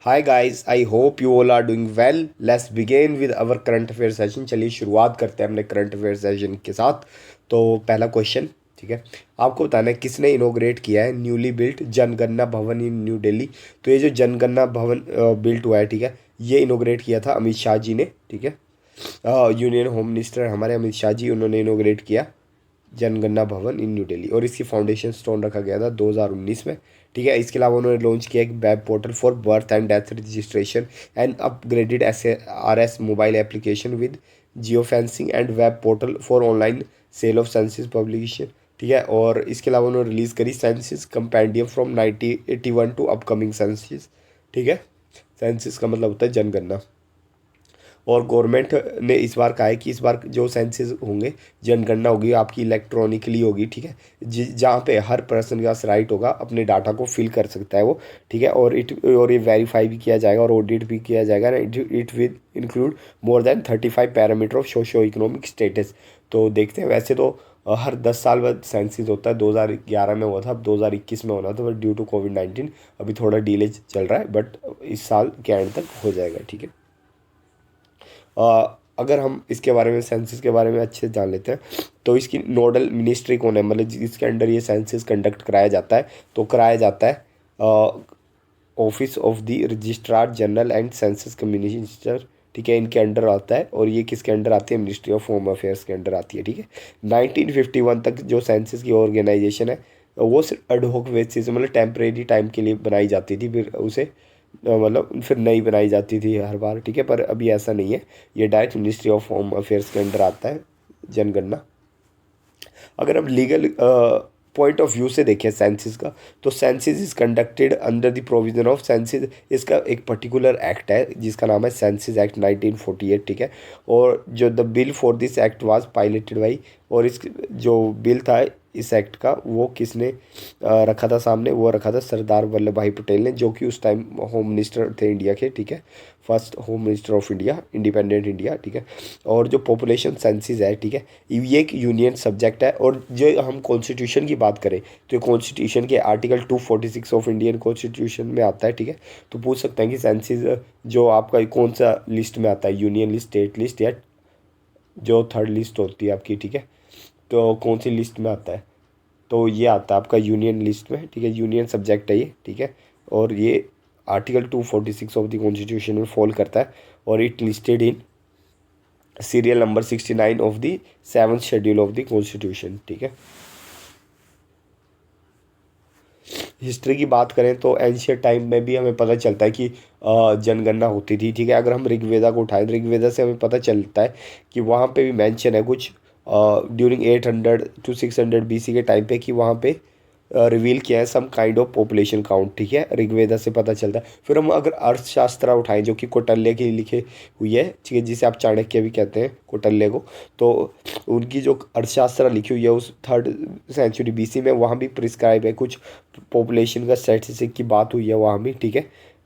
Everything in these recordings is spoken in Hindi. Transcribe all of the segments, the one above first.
Hi guys, I hope you all are doing well. Let's begin with our current affair session. चलिए शुरुआत करते हैं अपने करंट अफेयर सेशन के साथ। तो पहला क्वेश्चन, ठीक है, आपको बताना है किसने इनोग्रेट किया है न्यूली बिल्ट जनगणना भवन इन न्यू दिल्ली। तो ये जो जनगणना भवन बिल्ट हुआ है, ठीक है, ये इनोग्रेट किया था अमित शाह जी ने, ठीक है। यूनियन होम मिनिस्टर हमारे अमित शाह जी, उन्होंने इनोग्रेट किया जनगणना भवन इन न्यू दिल्ली, और इसकी फाउंडेशन स्टोन रखा गया था 2019 में, ठीक है। इसके अलावा उन्होंने लॉन्च किया एक web portal for birth and death registration and upgraded SARS mobile application with geofencing and web portal for online sale of census publication, ठीक है। और इसके अलावा उन्होंने रिलीज़ करी census compendium from 1981 to upcoming census, ठीक है। सेंसिस का मतलब होता है जनगणना। और गवर्नमेंट ने इस बार कहा है कि इस बार जो सेंसस होंगे, जनगणना होगी, आपकी इलेक्ट्रॉनिकली होगी, ठीक है। जहाँ पे हर पर्सन के पास राइट होगा, अपने डाटा को फिल कर सकता है वो, ठीक है। और ये वेरीफाई भी किया जाएगा और ऑडिट भी किया जाएगा ना। It with include more than 35 parameter of socio economic status. तो देखते हैं, वैसे तो हर 10 साल बाद सेंसस होता है। 2011 में हुआ था, अब 2021 में होना था, बट ड्यू टू कोविड-19 अभी थोड़ा डिले चल रहा है, बट इस साल के एंड तक हो जाएगा, ठीक है। अगर हम इसके बारे में, सेंसस के बारे में अच्छे से जान लेते हैं, तो इसकी नोडल मिनिस्ट्री कौन है, मतलब जिसके अंडर ये सेंसस कंडक्ट कराया जाता है, तो कराया जाता है office of the registrar general and census commissioner, ठीक है, इनके अंडर आता है। और ये किसके अंडर आती है? मिनिस्ट्री ऑफ होम अफेयर्स के अंडर आती है, ठीक है। 1951 तक जो सेंसस की ऑर्गेनाइजेशन है, वो सिर्फ एडहॉक बेसिस, मतलब टेम्परेरी टाइम के लिए बनाई जाती थी, फिर उसे मतलब फिर नई बनाई जाती थी हर बार, ठीक है। पर अभी ऐसा नहीं है, ये direct ministry of home affairs के अंडर आता है जनगणना। अगर हम लीगल पॉइंट ऑफ व्यू से देखें सेंसस का, तो census is conducted under the provision of census. इसका एक पर्टिकुलर एक्ट है जिसका नाम है सेंसस एक्ट 1948, ठीक है। और जो the bill for this act was piloted by, और इस जो बिल था इस एक्ट का, वो किसने रखा था सामने? वो रखा था सरदार वल्लभ भाई पटेल ने, जो कि उस टाइम होम मिनिस्टर थे इंडिया के, ठीक है। First home minister of India, independent India, ठीक है। और जो पॉपुलेशन सेंसस है, ठीक है, ये एक यूनियन सब्जेक्ट है। और जो हम कॉन्स्टिट्यूशन की बात करें, तो ये कॉन्स्टिट्यूशन के आर्टिकल 246 ऑफ इंडियन कॉन्स्टिट्यूशन में आता है, ठीक है। तो पूछ सकते हैं कि सेंसस जो आपका कौन सा लिस्ट में आता है, यूनियन लिस्ट, स्टेट लिस्ट, या जो थर्ड लिस्ट होती है आपकी, ठीक है, तो कौन सी लिस्ट में आता है? तो ये आता है आपका यूनियन लिस्ट में, ठीक है। यूनियन सब्जेक्ट है ये, ठीक है। और ये आर्टिकल 246 ऑफ द कॉन्स्टिट्यूशन में फॉल करता है, और it listed in serial number 69 of the 7th schedule of the constitution, ठीक है। हिस्ट्री की बात करें तो एंशियंट टाइम में भी हमें पता चलता है कि जनगणना होती थी, ठीक है। अगर हम ऋग्वेदा को उठाएं, ऋग्वेदा से हमें पता चलता है कि वहाँ पे भी मेंशन है कुछ ड्यूरिंग 800 to 600 BC के टाइम पे, कि वहाँ पे रिवील किया है some kind of population count, ठीक है। ऋग्वेदा से पता चलता है। फिर हम अगर अर्थशास्त्र उठाएं, जो कि कौटिल्य की लिखे हुई है, ठीक है, जिसे आप चाणक्य भी कहते हैं कौटिल्य को, तो उनकी जो अर्थशास्त्र लिखी हुई है उस 3rd century BC में, वहाँ भी प्रिस्क्राइब है कुछ पॉपुलेशन का स्टैटिस्टिक की बात हुई है वहाँ भी, ठीक है।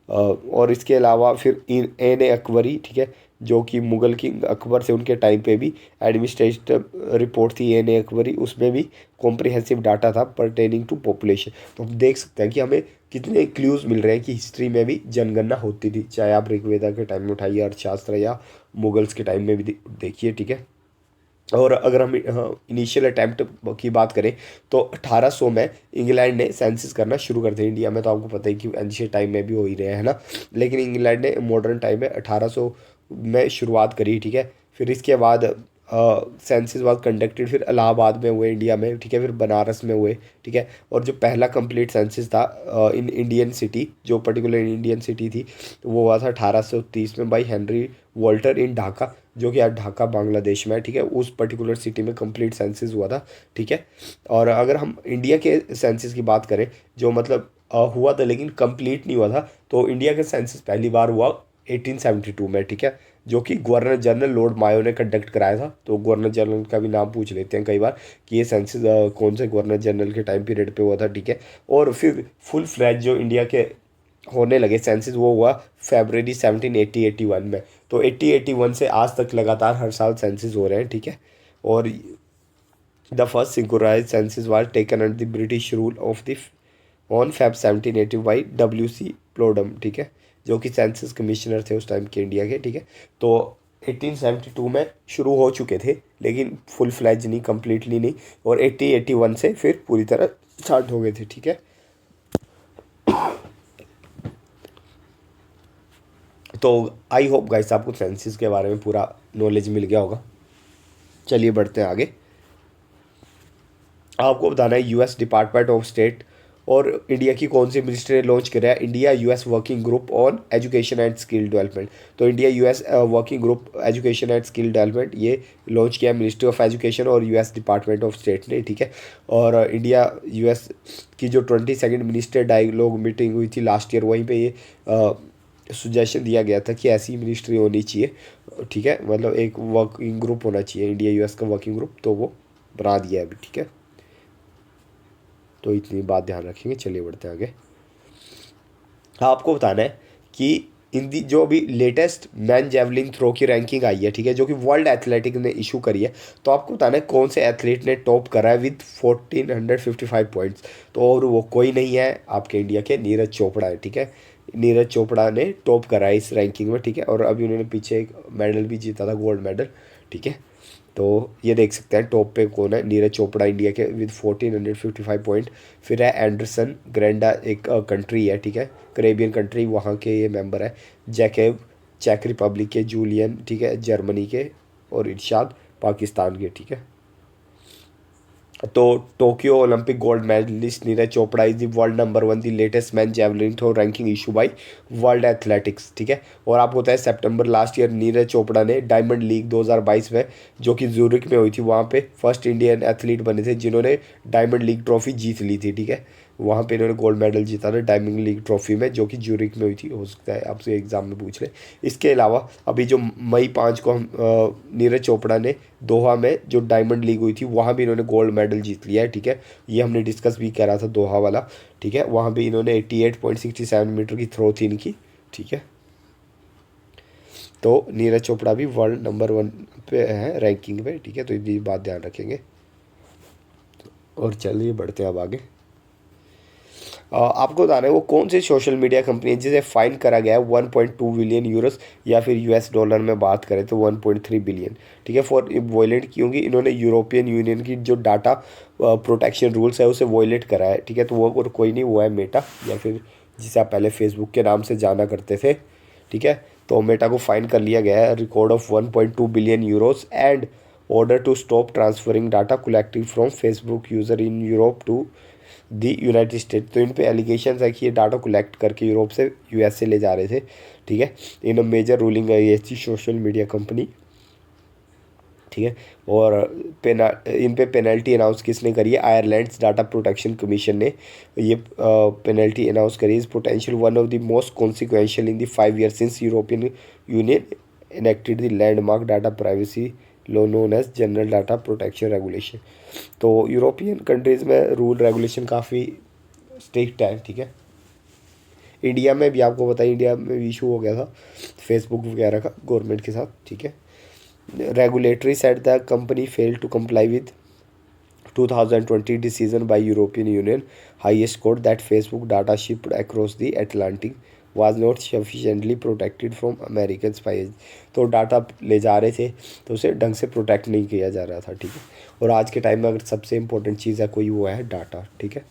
और इसके अलावा फिर एन ए अकबरी, ठीक है, जो कि मुगल किंग अकबर से उनके टाइम पे भी एडमिनिस्ट्रेटिव रिपोर्ट थी एन ए अकबरी, उसमें भी कॉम्प्रिहेंसिव डाटा था परटेनिंग टू पॉपुलेशन। तो हम देख सकते हैं कि हमें कितने क्लूज मिल रहे हैं कि हिस्ट्री में भी जनगणना होती थी, चाहे आप ऋग्वेदा के टाइम में उठाइए, अर्थशास्त्र, या मुगल्स के टाइम में भी देखिए, ठीक है। और अगर हम इनिशियल अटैम्प्ट की बात करें, तो 1800 में इंग्लैंड ने सेंसस करना शुरू कर दिया। इंडिया में तो आपको पता है कि एंशियंट टाइम में भी हो ही रहे हैं ना, लेकिन इंग्लैंड ने मॉडर्न टाइम में 1800 में शुरुआत करी, ठीक है। फिर इसके बाद सेंसस वाज कंडक्टेड, फिर इलाहाबाद में हुए इंडिया में, ठीक है, फिर बनारस में हुए, ठीक है। और जो पहला कंप्लीट सेंसस था इन इंडियन सिटी, जो पर्टिकुलर इंडियन सिटी थी, तो वो हुआ था 1830 में बाई हेनरी वॉल्टर इन ढाका, जो कि आज ढाका बांग्लादेश में है, ठीक है। उस पर्टिकुलर सिटी में कंप्लीट सेंसस हुआ था, ठीक है। और अगर हम इंडिया के सेंसस की बात करें, जो मतलब हुआ था लेकिन कंप्लीट नहीं हुआ था, तो इंडिया का सेंसस पहली बार हुआ 1872 में, ठीक है, जो कि गवर्नर जनरल लॉर्ड मायो ने कंडक्ट कराया था। तो गवर्नर जनरल का भी नाम पूछ लेते हैं कई बार कि ये सेंसस कौन से गवर्नर जनरल के टाइम पीरियड पे हुआ था, ठीक है। और फिर फुल फ्लैज जो इंडिया के होने लगे सेंसस, वो हुआ फरवरी 1780-81 में। तो 80-81 से आज तक लगातार हर साल सेंसस हो रहे हैं, ठीक है। और the first synchronised census was taken under the British rule of the on Feb 1780 by WC Plowden, ठीक है, जो कि सेंसस कमिश्नर थे उस टाइम के इंडिया के, ठीक है। तो 1872 में शुरू हो चुके थे, लेकिन फुल फ्लैज नहीं, कम्प्लीटली नहीं, और 1881 से फिर पूरी तरह स्टार्ट हो गए थे, ठीक है। तो आई होप गाइस आपको सेंसस के बारे में पूरा नॉलेज मिल गया होगा। चलिए बढ़ते हैं आगे। आपको बताना है यूएस डिपार्टमेंट ऑफ स्टेट और इंडिया की कौन सी मिनिस्ट्री ने लॉन्च किया है India US working group on education and skill development. तो India US working group education and skill development ये लॉन्च किया मिनिस्ट्री ऑफ एजुकेशन और यूएस डिपार्टमेंट ऑफ स्टेट ने, ठीक है। और इंडिया यूएस की जो 22nd मिनिस्टर डायलॉग मीटिंग हुई थी लास्ट ईयर, वहीं पर ये सुजेशन दिया गया था कि ऐसी मिनिस्ट्री होनी चाहिए, ठीक है, मतलब एक वर्किंग ग्रुप होना चाहिए इंडिया यूएस का वर्किंग ग्रुप, तो वो बना दिया है अभी, ठीक है। तो इतनी बात ध्यान रखेंगे। चलिए बढ़ते हैं आगे। आपको बताना है कि इन दी जो अभी लेटेस्ट मैन जेवलिन थ्रो की रैंकिंग आई है, ठीक है, जो कि वर्ल्ड एथलेटिक ने इशू करी है। तो आपको बताना है कौन से एथलीट ने टॉप करा है विद 1455 पॉइंट्स। तो और वो कोई नहीं है आपके इंडिया के, नीरज चोपड़ा है, ठीक है। नीरज चोपड़ा ने टॉप करा है इस रैंकिंग में, ठीक है। और अभी उन्होंने पीछे एक मेडल भी जीता था, गोल्ड मेडल, ठीक है। तो ये देख सकते हैं टॉप पे कौन है, नीरज चोपड़ा इंडिया के विद 1455 पॉइंट। फिर है एंडरसन ग्रेंडा, एक कंट्री है, ठीक है, करेबियन कंट्री, वहाँ के ये मेंबर है। जैकेब चेक रिपब्लिक के, जूलियन, ठीक है, जर्मनी के, और इरशाद पाकिस्तान के, ठीक है। तो Tokyo Olympic gold medalist Neeraj Chopra is the world number 1 the latest man javelin throw ranking issue by world athletics, ठीक है। और आपको पता है सितंबर लास्ट ईयर नीरज चोपड़ा ने डायमंड लीग 2022 में, जो कि ज्यूरिक में हुई थी, वहाँ पे फर्स्ट इंडियन एथलीट बने थे जिन्होंने डायमंड लीग ट्रॉफी जीत ली थी, ठीक है। वहाँ पे इन्होंने गोल्ड मेडल जीता था डायमंड लीग ट्रॉफी में, जो कि ज्यूरिक में हुई थी, हो सकता है आपसे एग्जाम में पूछ ले। इसके अलावा अभी जो मई 5 को हम नीरज चोपड़ा ने दोहा में जो डायमंड लीग हुई थी, वहाँ भी इन्होंने गोल्ड मेडल जीत लिया है, ठीक है। ये हमने डिस्कस भी करा था दोहा वाला, ठीक है। वहाँ भी इन्होंने 88.67 मीटर की थ्रो थी इनकी, ठीक है। तो नीरज चोपड़ा भी वर्ल्ड नंबर 1 पे है रैंकिंग में, ठीक है। तो ये बात ध्यान रखेंगे। और चलिए बढ़ते हैं अब आगे। आपको बताना है वो कौन सी सोशल मीडिया कंपनी है जिसे फाइन करा गया है 1.2 बिलियन यूरोस, या फिर यूएस डॉलर में बात करें तो 1.3 बिलियन, ठीक है, फॉर वॉयलेट, क्योंकि इन्होंने यूरोपियन यूनियन की जो डाटा प्रोटेक्शन रूल्स है उसे वॉयलेट करा है, ठीक है। तो वो और कोई नहीं, वो है मेटा, या फिर जिसे आप पहले फेसबुक के नाम से जाना करते थे, ठीक है। तो मेटा को फाइन कर लिया गया है record of 1.2 billion euros and order to stop transferring data collected from Facebook user in Europe to the United State. तो इन पे एलिगेशन है कि ये डाटा कलेक्ट करके यूरोप से यूएसए ले जा रहे थे, ठीक है। इन मेजर रूलिंग है ये थी सोशल मीडिया कंपनी, ठीक है। और इन पे पेनल्टी अनाउंस किसने करी है, आयरलैंड्स डाटा प्रोटेक्शन कमीशन ने ये पेनल्टी अनाउंस करी। Is potential one of the most consequential in the 5 year since European Union enacted the landmark data privacy law known as General Data Protection Regulation. तो यूरोपियन कंट्रीज़ में रूल रेगुलेशन काफ़ी स्ट्रिक्ट है, ठीक है। इंडिया में भी आपको बताइए, इंडिया में भी इशू हो गया था फेसबुक वगैरह का गवर्नमेंट के साथ, ठीक है। Regulatory set the company fail to comply with 2020 decision by European Union highest court that Facebook data shipped across the Atlantic was not sufficiently protected from American spies। तो डाटा ले जा रहे थे तो उसे ढंग से प्रोटेक्ट नहीं किया जा रहा था, ठीक है। और आज के टाइम में अगर सबसे इम्पोर्टेंट चीज़ है कोई, वो है डाटा, ठीक है।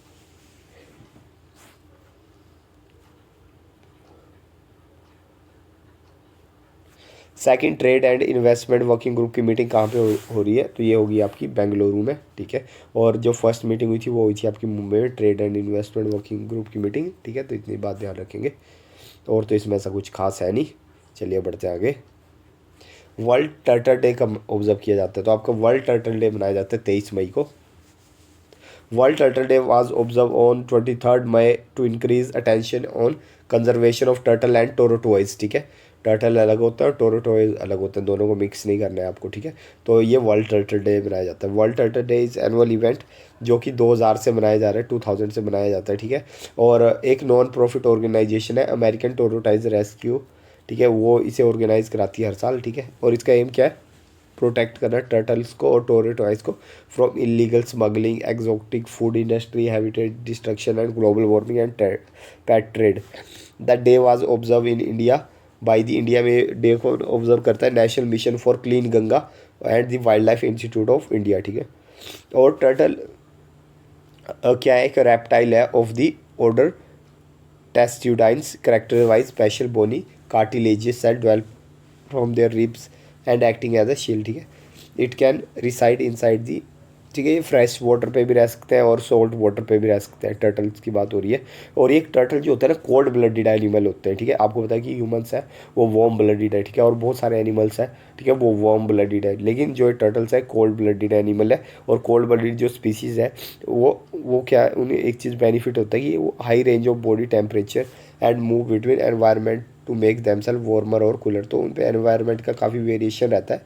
Second trade and investment working group की मीटिंग कहाँ पे हो रही है, तो ये होगी आपकी बेंगलुरु में, ठीक है। और जो फर्स्ट मीटिंग हुई थी वो हुई थी आपकी मुंबई में, trade and investment working group की मीटिंग, ठीक है। तो इतनी बात ध्यान रखेंगे। और तो इसमें ऐसा कुछ खास है नहीं। चलिए बढ़ते हैं आगे। वर्ल्ड टर्टल डे कब ऑब्जर्व किया जाता है, तो आपका वर्ल्ड टर्टल डे मनाया जाता है 23 मई को। World turtle day was observe on 23 May to increase attention on conservation of turtle and tortoise, ठीक है। टर्टल अलग होता है और टोरोटोइज अलग होते हैं, दोनों को मिक्स नहीं करना है आपको, ठीक है। तो ये वर्ल्ड टर्टल डे मनाया जाता है। World turtle day is annual event जो कि 2000 से मनाया जा रहा है, 2000 से मनाया जाता है, ठीक है। और एक नॉन प्रॉफिट ऑर्गेनाइजेशन है अमेरिकन टोरोटाइज रेस्क्यू, ठीक है, वो इसे ऑर्गेनाइज कराती है हर साल, ठीक है। और इसका एम क्या है, प्रोटेक्ट करना टर्टल्स को और टोरटॉइस को from illegal smuggling, exotic food industry, habitat destruction and global warming and pet trade. The day was observe in India by the India में डे को ऑब्जर्व करता है national mission for clean Ganga and the wild life institute of India, ठीक है। और टर्टल क्या है, एक रेप्टाइल है of the order Testudines, characterise special bony cartilaginous shell develop from their ribs and acting as a shield, ठीक है। It can reside inside the, ठीक है। ये फ्रेश वाटर पे भी रह सकते हैं और सॉल्ट वाटर पे भी रह सकते हैं, टर्टल्स की बात हो रही है। और ये टर्टल जो होता है ना कोल्ड ब्लडेड एनिमल होते हैं, ठीक है। आपको पता है कि ह्यूमंस है वो वार्म ब्लडेड है, ठीक है, और बहुत सारे एनिमल्स है, ठीक है, वो वार्म ब्लडेड है, लेकिन जो टर्टल्स है कोल्ड ब्लडेड एनिमल है। और कोल्ड ब्लडेड जो स्पीसीज़ है वो क्या है, उन्हें एक चीज़ बेनिफिट होता है कि वो high range of body temperature and move between environment to make themselves warmer और कूलर। तो उन पर एनवायरनमेंट का काफ़ी वेरिएशन रहता है,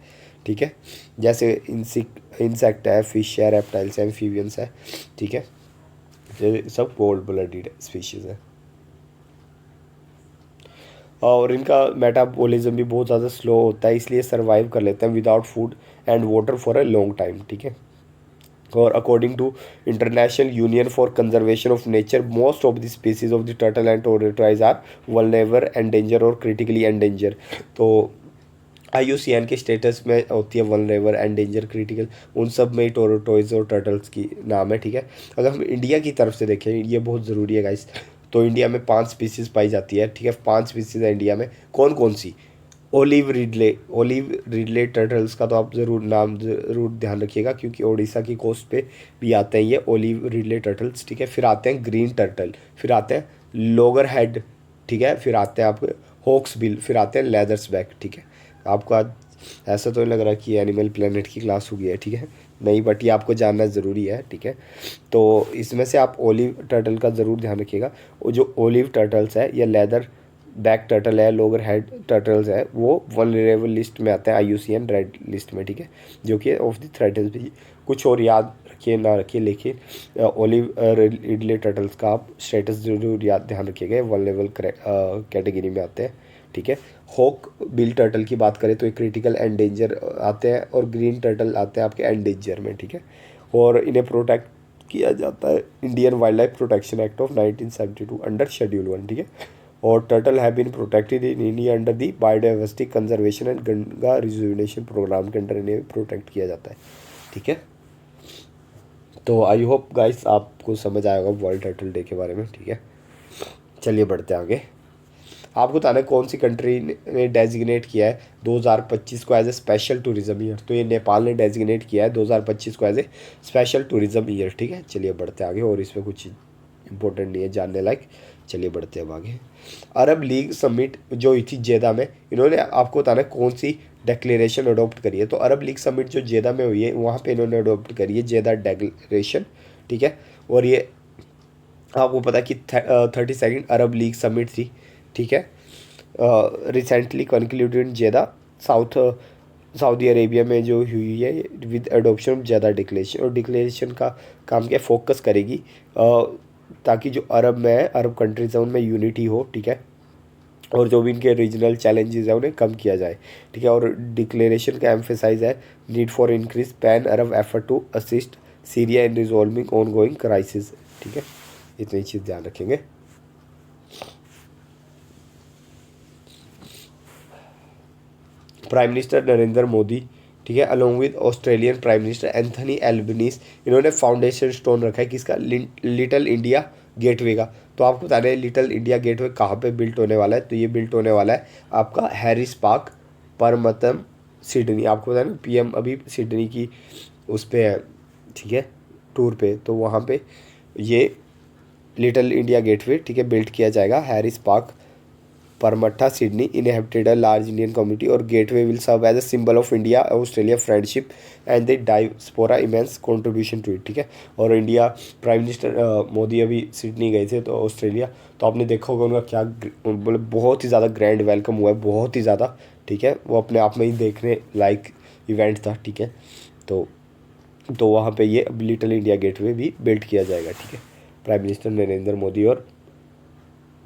ठीक है। जैसे इंसेक्ट है, फिश है, रेप्टाइल्स है, एम्फीबियंस है, ठीक है। ये सब कोल्ड ब्लडेड स्पीशीज़ है और इनका मेटाबॉलिज्म भी बहुत ज़्यादा स्लो होता है, इसलिए सर्वाइव कर लेते हैं without food and water for a long time, ठीक है। और according to International Union for Conservation of Nature most of the species of the turtle and tortoise are vulnerable, endangered और क्रिटिकली एंडेंजर। तो IUCN के स्टेटस में होती है वल्नरेबल, एंडेंजर, क्रिटिकल, उन सब में टोरटॉइज और टर्टल्स की नाम है, ठीक है। अगर हम इंडिया की तरफ से देखें, ये बहुत ज़रूरी है गाइस, तो इंडिया में 5 स्पीसीज पाई जाती है, ठीक है। 5 स्पीसीज है इंडिया में, कौन कौन सी? ओलिव रिडले टर्टल्स का तो आप ज़रूर ध्यान रखिएगा, क्योंकि उड़ीसा की कोस्ट पे भी आते हैं ये ओलिव रिडले टर्टल्स, ठीक है। फिर आते हैं ग्रीन टर्टल, फिर आते हैं लोगर हेड, ठीक है, फिर आते हैं आपके हॉक्स बिल, फिर आते हैं लेदर्स बैक, ठीक है। आपको आज ऐसा तो नहीं लग रहा कि एनिमल प्लेनेट की क्लास हो गई है, ठीक है, नहीं, बट ये आपको जानना ज़रूरी है, ठीक है। तो इसमें से आप ओलिव टर्टल का ज़रूर ध्यान रखिएगा। वो जो ओलिव टर्टल्स है या लेदर बैक टर्टल है, लोअर हेड टर्टल्स है, वो वल्नरेबल लिस्ट में आते हैं, IUCN रेड लिस्ट में, ठीक है, जो कि ऑफ द थ्रेटेड भी। कुछ और याद रखिए ना रखिए, लेकिन ओलिव रिडले टर्टल्स का आप स्टेटस जरूर याद ध्यान रखिएगा, वल्नरेबल कैटेगरी में आते हैं, ठीक है। हॉक बिल टर्टल की बात करें तो ये क्रिटिकल एंडेंजर आते हैं, और ग्रीन टर्टल आते हैं आपके एंडेंजर में, ठीक है। और इन्हें प्रोटेक्ट किया जाता है Indian wildlife protection act of 1972 under schedule 1, ठीक है। और turtle have been protected in India under the biodiversity conservation and Ganga rejuvenation programme के अंडर इन्हें प्रोटेक्ट किया जाता है, ठीक है। तो आई होप गाइस आपको समझ आएगा वर्ल्ड टर्टल डे के बारे में, ठीक है। चलिए बढ़ते हैं आगे। आपको बताना है कौन सी कंट्री ने डेजिग्नेट किया है 2025 को as a special tourism year. तो ये नेपाल ने डेजिग्नेट किया है 2025 को as a special tourism year, ठीक है। चलिए बढ़ते आगे, और इसमें कुछ इंपॉर्टेंट नहीं है जानने लायक, चलिए बढ़ते हैं आगे। अरब लीग समिट जो हुई थी जेदा में, इन्होंने आपको बताना है कौन सी डिक्लेरेशन अडोप्ट करी है। तो अरब लीग समिट जो जेदा में हुई है वहाँ पे इन्होंने अडोप्ट करी है जेदा डिक्लेरेशन, ठीक है। और ये आपको पता है कि 32nd अरब लीग समिट थी, ठीक है, रिसेंटली कंक्लूडेड इन जेदा सऊदी अरेबिया में जो हुई है विद एडोप्शन ऑफ जेदा डिक्लेरेशन। और डिक्लेरेशन का काम क्या फोकस करेगी ताकि जो अरब में है, अरब कंट्रीज है, उनमें यूनिटी हो, ठीक है, और जो भी इनके रीजनल चैलेंजेस है उन्हें कम किया जाए, ठीक है। और डिक्लेरेशन का एम्फेसाइज है need for increase pan Arab effort to assist Syria in resolving ongoing crisis, ठीक है। इतनी चीज़ ध्यान रखेंगे। प्राइम मिनिस्टर नरेंद्र मोदी, ठीक है, along with Australian prime minister Anthony Albanese, इन्होंने फाउंडेशन स्टोन रखा है किसका, लिटिल इंडिया गेटवे का। तो आपको बता रहे हैं लिटिल इंडिया गेटवे कहाँ पे बिल्ट होने वाला है। तो ये बिल्ट होने वाला है आपका हैरिस पार्क, परमतम, सिडनी। आपको बता रहे PM अभी सिडनी की उस पर है, ठीक है, टूर पे, तो वहाँ पे ये लिटिल इंडिया गेटवे, ठीक है, बिल्ट किया जाएगा। Harris Park, Parramatta, Sydney inhabited a large Indian community और gateway will serve as a symbol of India Australia friendship and the diaspora immense contribution to it, ठीक है। और इंडिया प्राइम मिनिस्टर मोदी अभी सिडनी गए थे तो ऑस्ट्रेलिया, तो आपने देखा होगा उनका क्या बोले बहुत ही ज़्यादा ग्रैंड वेलकम हुआ है, बहुत ही ज़्यादा, ठीक है। वो अपने आप में ही देखने लायक इवेंट था, ठीक है। तो वहाँ पे ये लिटिल इंडिया गेटवे भी बिल्ड किया जाएगा, ठीक है। प्राइम मिनिस्टर नरेंद्र मोदी और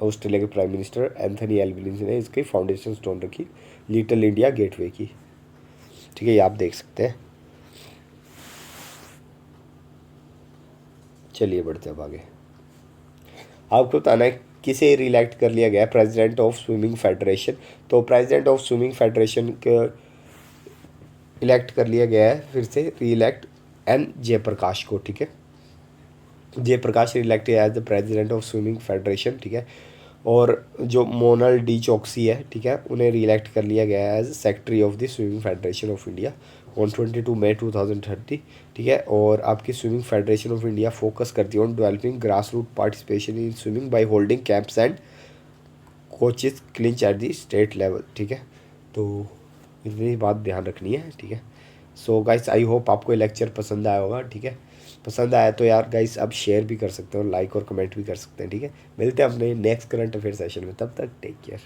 ऑस्ट्रेलिया के प्राइम मिनिस्टर एंथनी एल्बनीज़ ने इसकी फाउंडेशन स्टोन रखी लिटिल इंडिया गेटवे की। ठीक है, ये आप देख सकते हैं। चलिए बढ़ते हैं अब आगे। आपको बताना है किसे रिइलेक्ट कर लिया गया प्रेसिडेंट ऑफ स्विमिंग फेडरेशन। तो प्रेसिडेंट ऑफ स्विमिंग फेडरेशन के इलेक्ट कर लिया गया है फिर से रीइलेक्ट एन जयप्रकाश को। ठीक है, Jayaprakash reelect as the president of swimming federation. ठीक है, और जो मोनल डी चौकसी है, ठीक है, उन्हें रीइलेक्ट कर लिया गया है as secretary of the Swimming federation of India on 22 May 2030। ठीक है, और आपकी swimming federation of India focus करती है on developing grass root participation in swimming by holding camps and coaches clinch at the state level. ठीक है, तो इतनी बात ध्यान रखनी है। ठीक है, सो गाइस आई होप आपको ये लेक्चर पसंद आया होगा। ठीक है, पसंद आया तो यार गाइस आप शेयर भी कर सकते हो, लाइक और कमेंट भी कर सकते हैं। ठीक है, मिलते हैं अपने नेक्स्ट करंट अफेयर सेशन में, तब तक टेक केयर।